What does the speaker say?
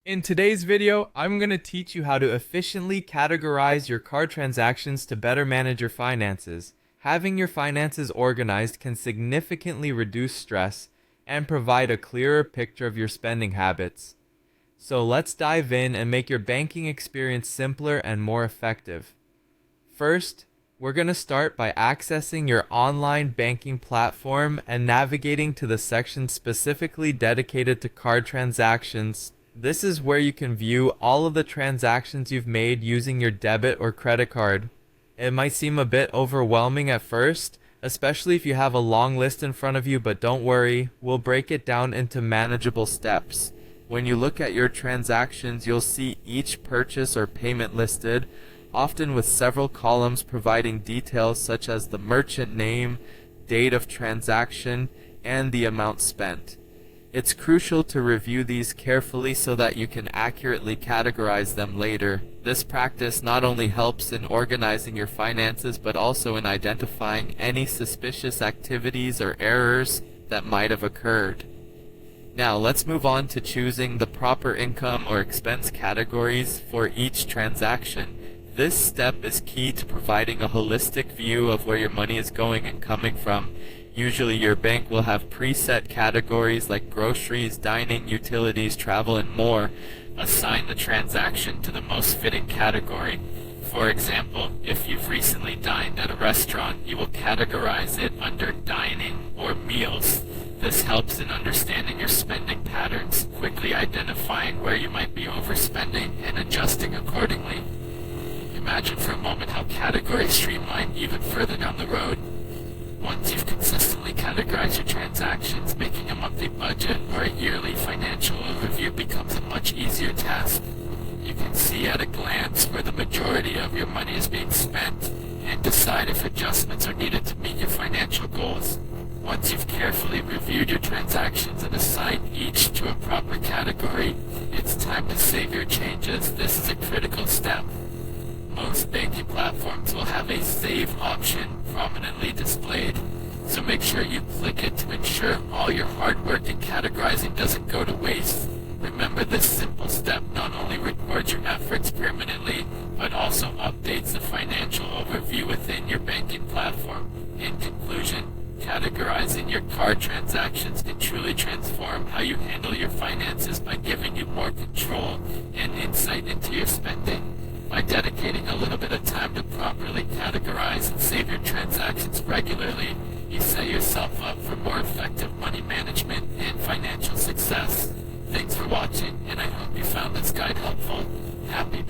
In today's video, I'm going to teach you how to efficiently categorize your card transactions to better manage your finances. Having your finances organized can significantly reduce stress and provide a clearer picture of your spending habits. So let's dive in and make your banking experience simpler and more effective. First, we're going to start by accessing your online banking platform and navigating to the section specifically dedicated to card transactions. This is where you can view all of the transactions you've made using your debit or credit card. It might seem a bit overwhelming at first, especially if you have a long list in front of you, but don't worry, we'll break it down into manageable steps. When you look at your transactions, you'll see each purchase or payment listed, often with several columns providing details such as the merchant name, date of transaction, and the amount spent. It's crucial to review these carefully so that you can accurately categorize them later. This practice not only helps in organizing your finances but also in identifying any suspicious activities or errors that might have occurred. Now let's move on to choosing the proper income or expense categories for each transaction. This step is key to providing a holistic view of where your money is going and coming from. Usually your bank will have preset categories like groceries, dining, utilities, travel, and more. Assign the transaction to the most fitting category. For example, if you've recently dined at a restaurant, you will categorize it under dining or meals. This helps in understanding your spending patterns, quickly identifying where you might be overspending and adjusting accordingly. Imagine for a moment how categories streamline even further down the road. Once you've consistently categorized your transactions, making a monthly budget or a yearly financial overview becomes a much easier task. You can see at a glance where the majority of your money is being spent and decide if adjustments are needed to meet your financial goals. Once you've carefully reviewed your transactions and assigned each to a proper category, it's time to save your changes. This is a critical step. Most banking platforms will have a save option prominently displayed, so make sure you click it to ensure all your hard work in categorizing doesn't go to waste. Remember, this simple step not only records your efforts permanently, but also updates the financial overview within your banking platform. In conclusion, categorizing your card transactions can truly transform how you handle your finances by giving you more control and insight into your spending. By dedicating a little bit of time to properly categorize and save your transactions regularly, you set yourself up for more effective money management and financial success. Thanks for watching, and I hope you found this guide helpful. Happy